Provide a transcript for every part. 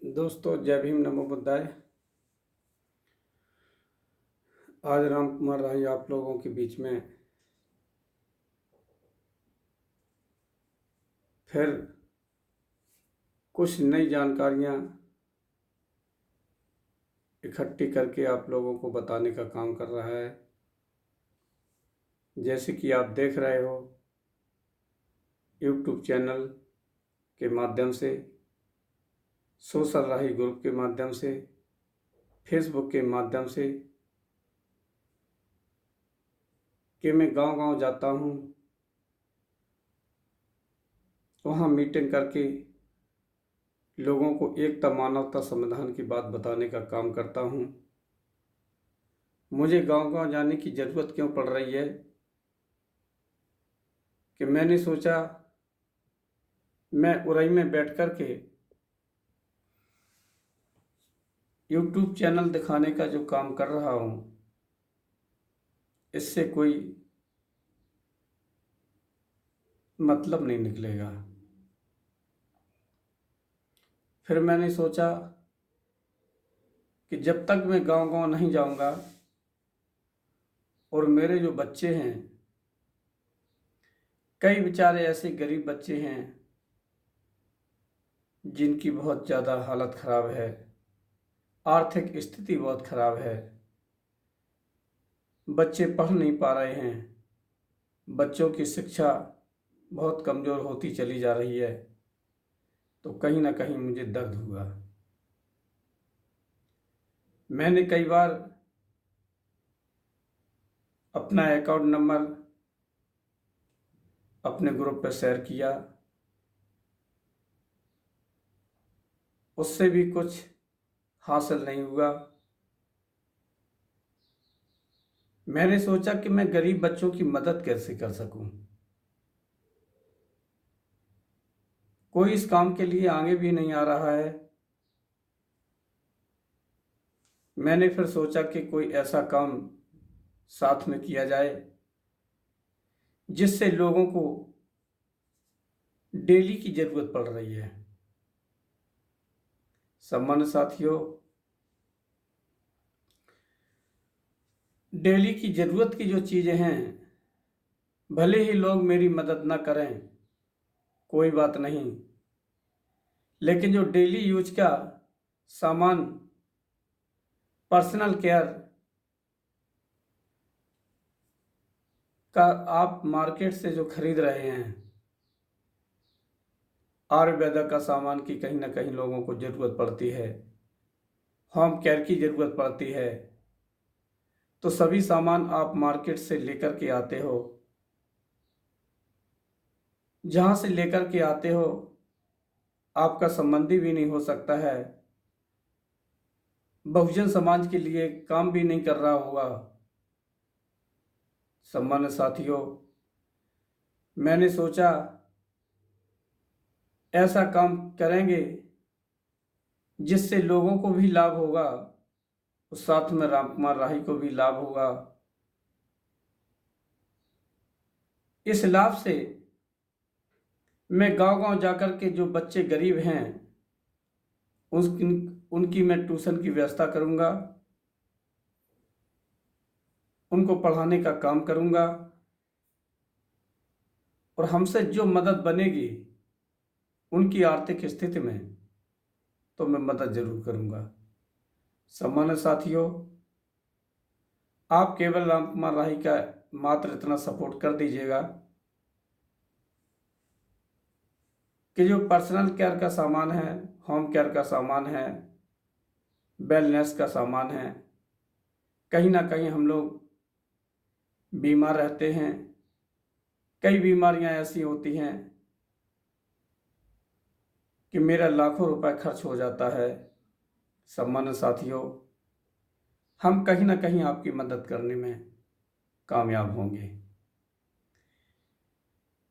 दोस्तों, जय भीम, नमो बुद्धाय। आज राम कुमार राही आप लोगों के बीच में फिर कुछ नई जानकारियां इकट्ठी करके आप लोगों को बताने का काम कर रहा है। जैसे कि आप देख रहे हो यूट्यूब चैनल के माध्यम से, सोशल राही ग्रुप के माध्यम से, फेसबुक के माध्यम से कि मैं गांव-गांव जाता हूं, वहां मीटिंग करके लोगों को एकता, मानवता, संविधान की बात बताने का काम करता हूं। मुझे गांव-गांव जाने की ज़रूरत क्यों पड़ रही है कि मैंने सोचा मैं उरई में बैठ कर के यूट्यूब चैनल दिखाने का जो काम कर रहा हूँ, इससे कोई मतलब नहीं निकलेगा। फिर मैंने सोचा कि जब तक मैं गांव-गांव नहीं जाऊंगा और मेरे जो बच्चे हैं, कई बेचारे ऐसे गरीब बच्चे हैं जिनकी बहुत ज़्यादा हालत ख़राब है, आर्थिक स्थिति बहुत ख़राब है, बच्चे पढ़ नहीं पा रहे हैं, बच्चों की शिक्षा बहुत कमज़ोर होती चली जा रही है, तो कहीं ना कहीं मुझे दर्द हुआ। मैंने कई बार अपना अकाउंट नंबर अपने ग्रुप पर शेयर किया, उससे भी कुछ हासिल नहीं हुआ। मैंने सोचा कि मैं गरीब बच्चों की मदद कैसे कर सकूं। कोई इस काम के लिए आगे भी नहीं आ रहा है। मैंने फिर सोचा कि कोई ऐसा काम साथ में किया जाए जिससे लोगों को डेली की जरूरत पड़ रही है। सम्मानित साथियों, डेली की जरूरत की जो चीजें हैं, भले ही लोग मेरी मदद ना करें, कोई बात नहीं, लेकिन जो डेली यूज का सामान, पर्सनल केयर का आप मार्केट से जो खरीद रहे हैं, आयुर्वेदा का सामान की कहीं ना कहीं लोगों को ज़रूरत पड़ती है, होम केयर की ज़रूरत पड़ती है, तो सभी सामान आप मार्केट से लेकर के आते हो। जहाँ से लेकर के आते हो आपका संबंधी भी नहीं हो सकता है, बहुजन समाज के लिए काम भी नहीं कर रहा होगा। सम्मानित साथियों, मैंने सोचा ऐसा काम करेंगे जिससे लोगों को भी लाभ होगा और साथ में राम कुमार राही को भी लाभ होगा। इस लाभ से मैं गांव-गांव जाकर के जो बच्चे गरीब हैं उनकी मैं ट्यूशन की व्यवस्था करूंगा, उनको पढ़ाने का काम करूंगा और हमसे जो मदद बनेगी उनकी आर्थिक स्थिति में, तो मैं मदद जरूर करूंगा। सम्मानित साथियों, आप केवल राम कुमार राही का मात्र इतना सपोर्ट कर दीजिएगा कि जो पर्सनल केयर का सामान है, होम केयर का सामान है, वेलनेस का सामान है, कहीं ना कहीं हम लोग बीमार रहते हैं, कई बीमारियां ऐसी होती हैं कि मेरा लाखों रुपए खर्च हो जाता है। सम्मानित साथियों, हम कहीं ना कहीं आपकी मदद करने में कामयाब होंगे।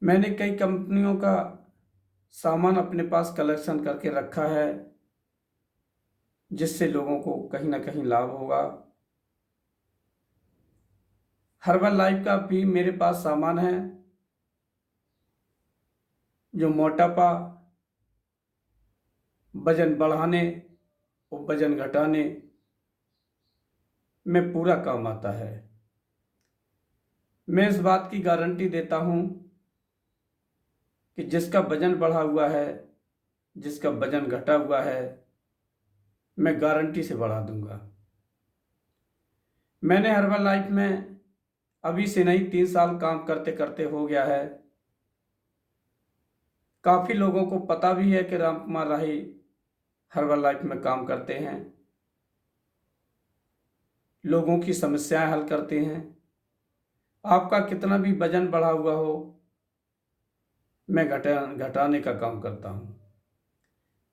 मैंने कई कंपनियों का सामान अपने पास कलेक्शन करके रखा है जिससे लोगों को कहीं ना कहीं लाभ होगा। हर्बल लाइफ का भी मेरे पास सामान है जो मोटापा, वजन बढ़ाने और वजन घटाने में पूरा काम आता है। मैं इस बात की गारंटी देता हूँ कि जिसका वजन बढ़ा हुआ है, जिसका वजन घटा हुआ है, मैं गारंटी से बढ़ा दूंगा। मैंने हर्बल लाइफ में अभी से नहीं 3 साल काम करते करते हो गया है। काफ़ी लोगों को पता भी है कि राम कुमार राही हर्बल लाइफ में काम करते हैं, लोगों की समस्याएं हल करते हैं। आपका कितना भी वजन बढ़ा हुआ हो, मैं घटाने का काम करता हूँ।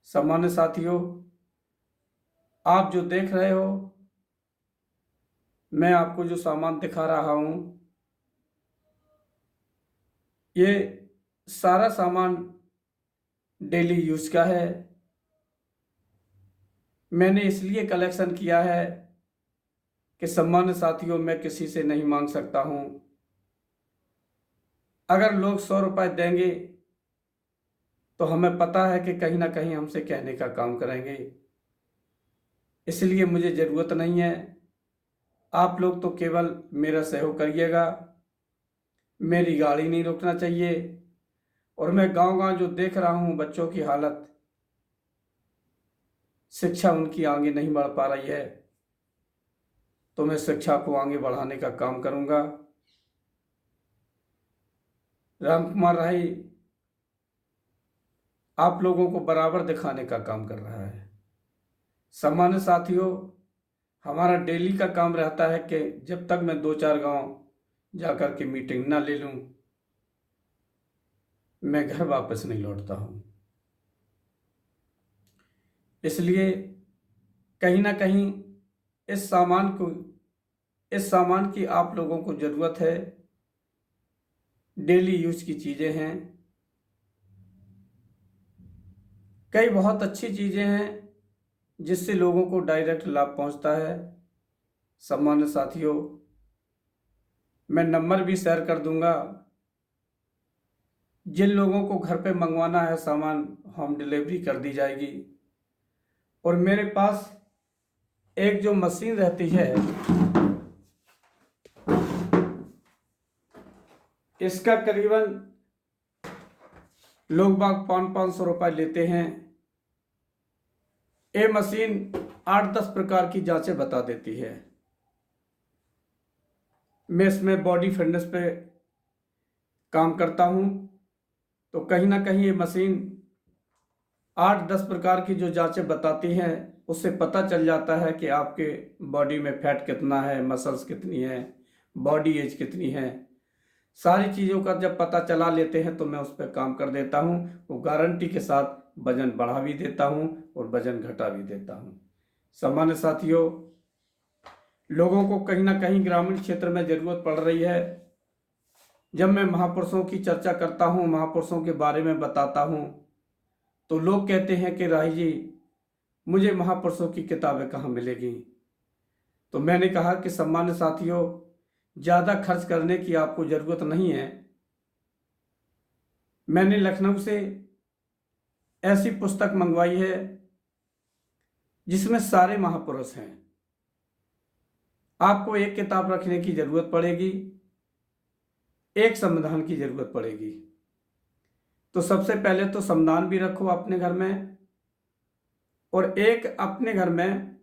सामान्य साथियों, आप जो देख रहे हो, मैं आपको जो सामान दिखा रहा हूँ, ये सारा सामान डेली यूज का है। मैंने इसलिए कलेक्शन किया है कि सामान्य साथियों, मैं किसी से नहीं मांग सकता हूँ। अगर लोग 100 रुपये देंगे तो हमें पता है कि कहीं ना कहीं हमसे कहने का काम करेंगे, इसलिए मुझे ज़रूरत नहीं है। आप लोग तो केवल मेरा सहयोग करिएगा, मेरी गाड़ी नहीं रोकना चाहिए। और मैं गांव-गांव जो देख रहा हूँ बच्चों की हालत, शिक्षा उनकी आगे नहीं बढ़ पा रही है, तो मैं शिक्षा को आगे बढ़ाने का काम करूँगा। राम कुमार राही आप लोगों को बराबर दिखाने का काम कर रहा है। सामान्य साथियों, हमारा डेली का काम रहता है कि जब तक मैं 2-4 गांव जाकर के मीटिंग ना ले लूं, मैं घर वापस नहीं लौटता हूं। इसलिए कहीं ना कहीं इस सामान की आप लोगों को ज़रूरत है। डेली यूज की चीज़ें हैं, कई बहुत अच्छी चीज़ें हैं जिससे लोगों को डायरेक्ट लाभ पहुंचता है। सामान्य साथियों, मैं नंबर भी शेयर कर दूंगा। जिन लोगों को घर पे मंगवाना है सामान, होम डिलीवरी कर दी जाएगी। और मेरे पास एक जो मशीन रहती है, इसका करीबन लोग बाग 500-500 रुपये लेते हैं। ये मशीन 8-10 प्रकार की जांचें बता देती है। मैं इसमें बॉडी फिटनेस पे काम करता हूँ, तो कहीं ना कहीं ये मशीन 8-10 प्रकार की जो जांचें बताती हैं, उससे पता चल जाता है कि आपके बॉडी में फैट कितना है, मसल्स कितनी है, बॉडी एज कितनी है। सारी चीज़ों का जब पता चला लेते हैं तो मैं उस पर काम कर देता हूँ। वो गारंटी के साथ वजन बढ़ा भी देता हूँ और वजन घटा भी देता हूँ। सामान्य साथियों, लोगों को कहीं ना कहीं ग्रामीण क्षेत्र में ज़रूरत पड़ रही है। जब मैं महापुरुषों की चर्चा करता हूँ, महापुरुषों के बारे में बताता हूँ, तो लोग कहते हैं कि राही जी, मुझे महापुरुषों की किताबें कहाँ मिलेगी। तो मैंने कहा कि सामान्य साथियों, ज़्यादा खर्च करने की आपको ज़रूरत नहीं है। मैंने लखनऊ से ऐसी पुस्तक मंगवाई है जिसमें सारे महापुरुष हैं। आपको एक किताब रखने की ज़रूरत पड़ेगी, एक संविधान की ज़रूरत पड़ेगी। तो सबसे पहले तो संविधान भी रखो अपने घर में, और एक अपने घर में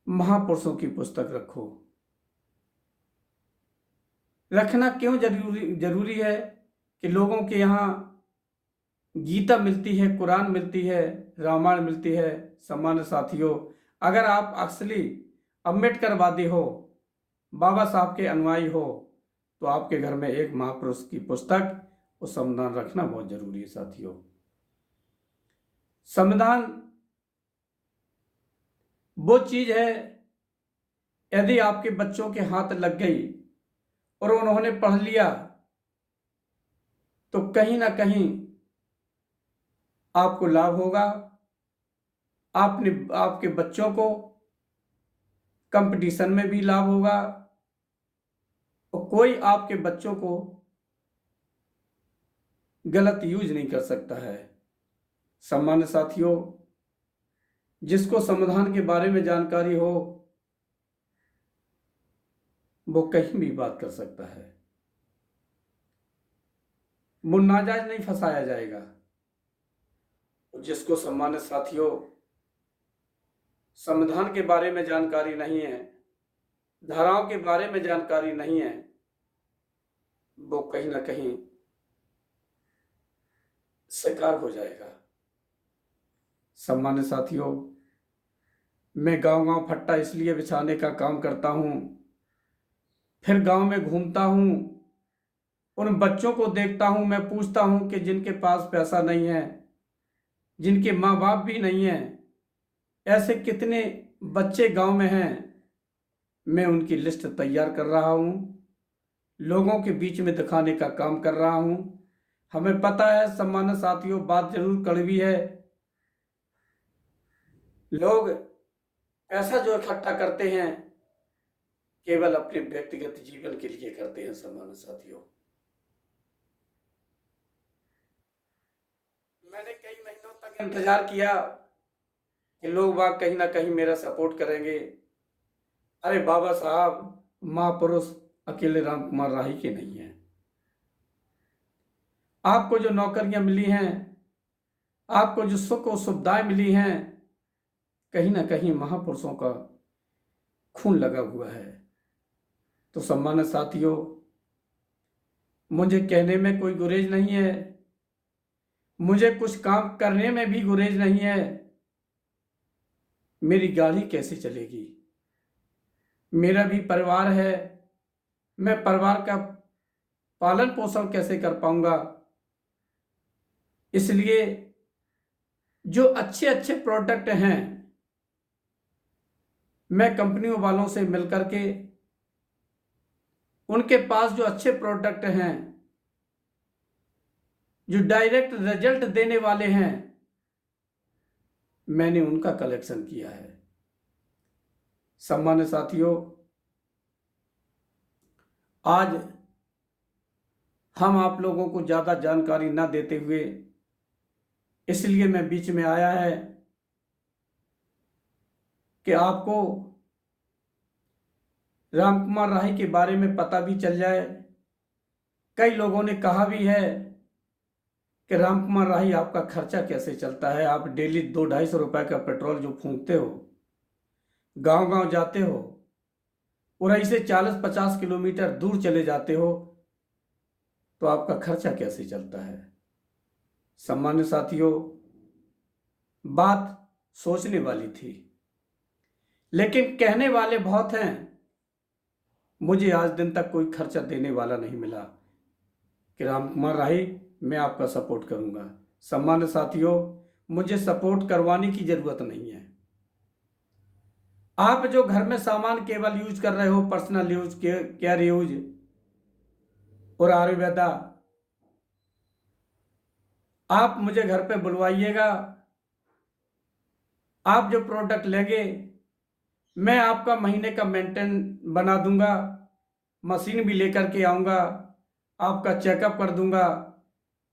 महापुरुषों की पुस्तक रखो। रखना क्यों जरूरी है कि लोगों के यहाँ गीता मिलती है, कुरान मिलती है, रामायण मिलती है। सामान्य साथियों, अगर आप असली अम्बेडकरवादी हो, बाबा साहब के अनुयायी हो, तो आपके घर में एक महापुरुष की पुस्तक और संविधान रखना बहुत जरूरी है साथियों। संविधान वो चीज है, यदि आपके बच्चों के हाथ लग गई और उन्होंने पढ़ लिया, तो कहीं ना कहीं आपको लाभ होगा। आपके बच्चों को कंपटीशन में भी लाभ होगा, और कोई आपके बच्चों को गलत यूज नहीं कर सकता है। सामान्य साथियों, जिसको संविधान के बारे में जानकारी हो वो कहीं भी बात कर सकता है, वो नाजायज नहीं फंसाया जाएगा। जिसको सम्मानित साथियों संविधान के बारे में जानकारी नहीं है, धाराओं के बारे में जानकारी नहीं है, वो कहीं ना कहीं शिकार हो जाएगा। सम्मानित साथियों, मैं गांव गांव फट्टा इसलिए बिछाने का काम करता हूं, फिर गांव में घूमता हूं, उन बच्चों को देखता हूं, मैं पूछता हूं कि जिनके पास पैसा नहीं है, जिनके माँ बाप भी नहीं है, ऐसे कितने बच्चे गांव में हैं। मैं उनकी लिस्ट तैयार कर रहा हूं, लोगों के बीच में दिखाने का काम कर रहा हूं। हमें पता है सम्मानित साथियों, बात जरूर कड़वी है, लोग पैसा जो इकट्ठा करते हैं केवल अपने व्यक्तिगत जीवन के लिए करते हैं। सम्मानित साथियों, मैंने कई महीनों तक इंतजार किया कि लोग बाग कहीं ना कहीं मेरा सपोर्ट करेंगे। अरे बाबा साहब, महापुरुष अकेले राम कुमार राही के नहीं है। आपको जो नौकरियां मिली हैं, आपको जो सुख और सुविधाएं मिली हैं, कहीं ना कहीं महापुरुषों का खून लगा हुआ है। तो सम्मानित साथियों, मुझे कहने में कोई गुरेज नहीं है, मुझे कुछ काम करने में भी गुरेज नहीं है। मेरी गाड़ी कैसे चलेगी, मेरा भी परिवार है, मैं परिवार का पालन पोषण कैसे कर पाऊंगा। इसलिए जो अच्छे अच्छे प्रोडक्ट हैं, मैं कंपनियों वालों से मिलकर के उनके पास जो अच्छे प्रोडक्ट हैं, जो डायरेक्ट रिजल्ट देने वाले हैं, मैंने उनका कलेक्शन किया है। सम्मानित साथियों, आज हम आप लोगों को ज़्यादा जानकारी ना देते हुए इसलिए मैं बीच में आया है कि आपको रामकुमार राही के बारे में पता भी चल जाए। कई लोगों ने कहा भी है कि रामकुमार राही आपका खर्चा कैसे चलता है, आप डेली 200-250 रुपए का पेट्रोल जो फूंकते हो, गांव गांव जाते हो, उरई से 40-50 किलोमीटर दूर चले जाते हो, तो आपका खर्चा कैसे चलता है। सम्मानित साथियों, बात सोचने वाली थी, लेकिन कहने वाले बहुत हैं। मुझे आज दिन तक कोई खर्चा देने वाला नहीं मिला कि रामकुमार राही मैं आपका सपोर्ट करूंगा। सम्मानित साथियों, मुझे सपोर्ट करवाने की जरूरत नहीं है। आप जो घर में सामान केवल यूज कर रहे हो, पर्सनल यूज, केयर यूज और आयुर्वेदा, आप मुझे घर पे बुलवाइएगा। आप जो प्रोडक्ट लेंगे मैं आपका महीने का मेंटेन बना दूंगा, मशीन भी लेकर के आऊंगा, आपका चेकअप कर दूंगा।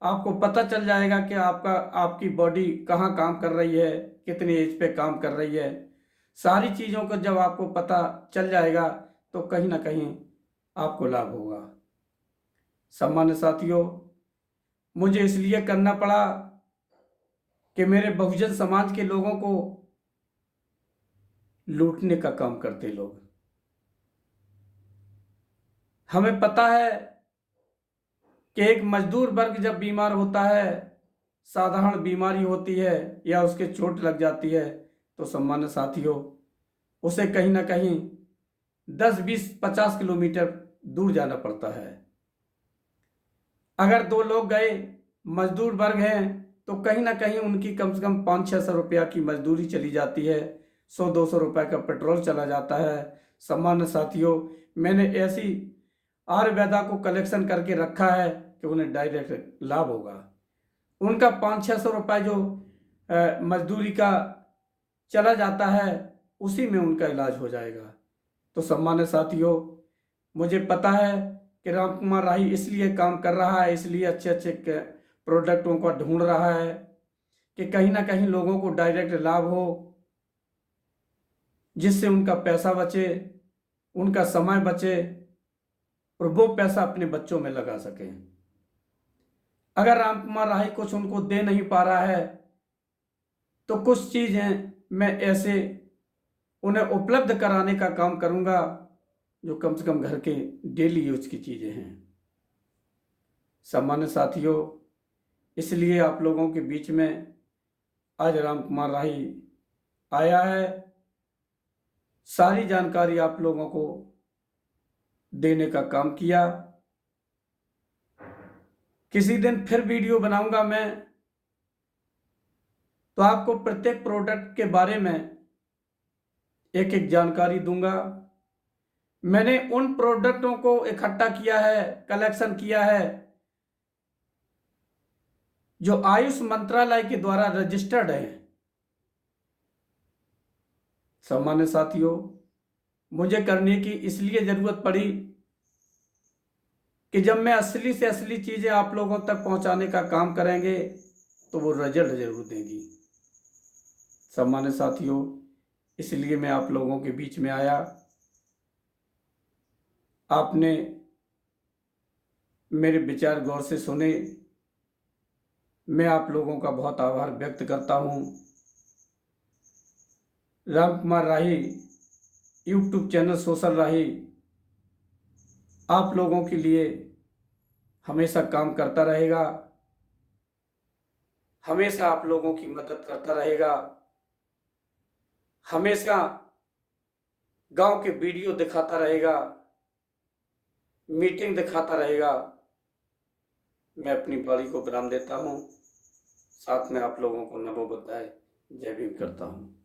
आपको पता चल जाएगा कि आपकी बॉडी कहाँ काम कर रही है, कितनी एज पे काम कर रही है। सारी चीज़ों को जब आपको पता चल जाएगा तो कहीं ना कहीं आपको लाभ होगा। सम्मानित साथियों, मुझे इसलिए करना पड़ा कि मेरे बहुजन समाज के लोगों को लूटने का काम करते लोग। हमें पता है कि एक मजदूर वर्ग जब बीमार होता है, साधारण बीमारी होती है या उसके चोट लग जाती है, तो सम्मानित साथियों उसे कहीं ना कहीं 10-20-50 किलोमीटर दूर जाना पड़ता है। अगर दो लोग गए, मजदूर वर्ग हैं, तो कहीं ना कहीं उनकी कम से कम 500-600 रुपया की मजदूरी चली जाती है, 100-200 रुपये का पेट्रोल चला जाता है। सम्मानित साथियों, मैंने ऐसी आयुर्वेदा को कलेक्शन करके रखा है कि उन्हें डायरेक्ट लाभ होगा। उनका 500-600 रुपये जो मजदूरी का चला जाता है, उसी में उनका इलाज हो जाएगा। तो सम्मानित साथियों, मुझे पता है कि रामकुमार राही इसलिए काम कर रहा है, इसलिए अच्छे अच्छे प्रोडक्टों को ढूंढ रहा है कि कहीं ना कहीं लोगों को डायरेक्ट लाभ हो। जिससे उनका पैसा बचे, उनका समय बचे और वो पैसा अपने बच्चों में लगा सकें। अगर राम कुमार राही कुछ उनको दे नहीं पा रहा है तो कुछ चीज़ें मैं ऐसे उन्हें उपलब्ध कराने का काम करूंगा जो कम से कम घर के डेली यूज की चीज़ें हैं। सामान्य साथियों, इसलिए आप लोगों के बीच में आज राम कुमार राही आया है। सारी जानकारी आप लोगों को देने का काम किया। किसी दिन फिर वीडियो बनाऊंगा मैं, तो आपको प्रत्येक प्रोडक्ट के बारे में एक एक जानकारी दूंगा। मैंने उन प्रोडक्टों को इकट्ठा किया है, कलेक्शन किया है जो आयुष मंत्रालय के द्वारा रजिस्टर्ड है। सामान्य साथियों, मुझे करने की इसलिए जरूरत पड़ी कि जब मैं असली से असली चीजें आप लोगों तक पहुंचाने का काम करेंगे तो वो रिजल्ट जरूर देगी। सामान्य साथियों, इसलिए मैं आप लोगों के बीच में आया। आपने मेरे विचार गौर से सुने, मैं आप लोगों का बहुत आभार व्यक्त करता हूं। राम कुमार राही यूट्यूब चैनल सोशल राही आप लोगों के लिए हमेशा काम करता रहेगा, हमेशा आप लोगों की मदद करता रहेगा, हमेशा गांव के वीडियो दिखाता रहेगा, मीटिंग दिखाता रहेगा। मैं अपनी बाड़ी को विराम देता हूं, साथ में आप लोगों को नमो बुद्धाय जय भीम करता हूं।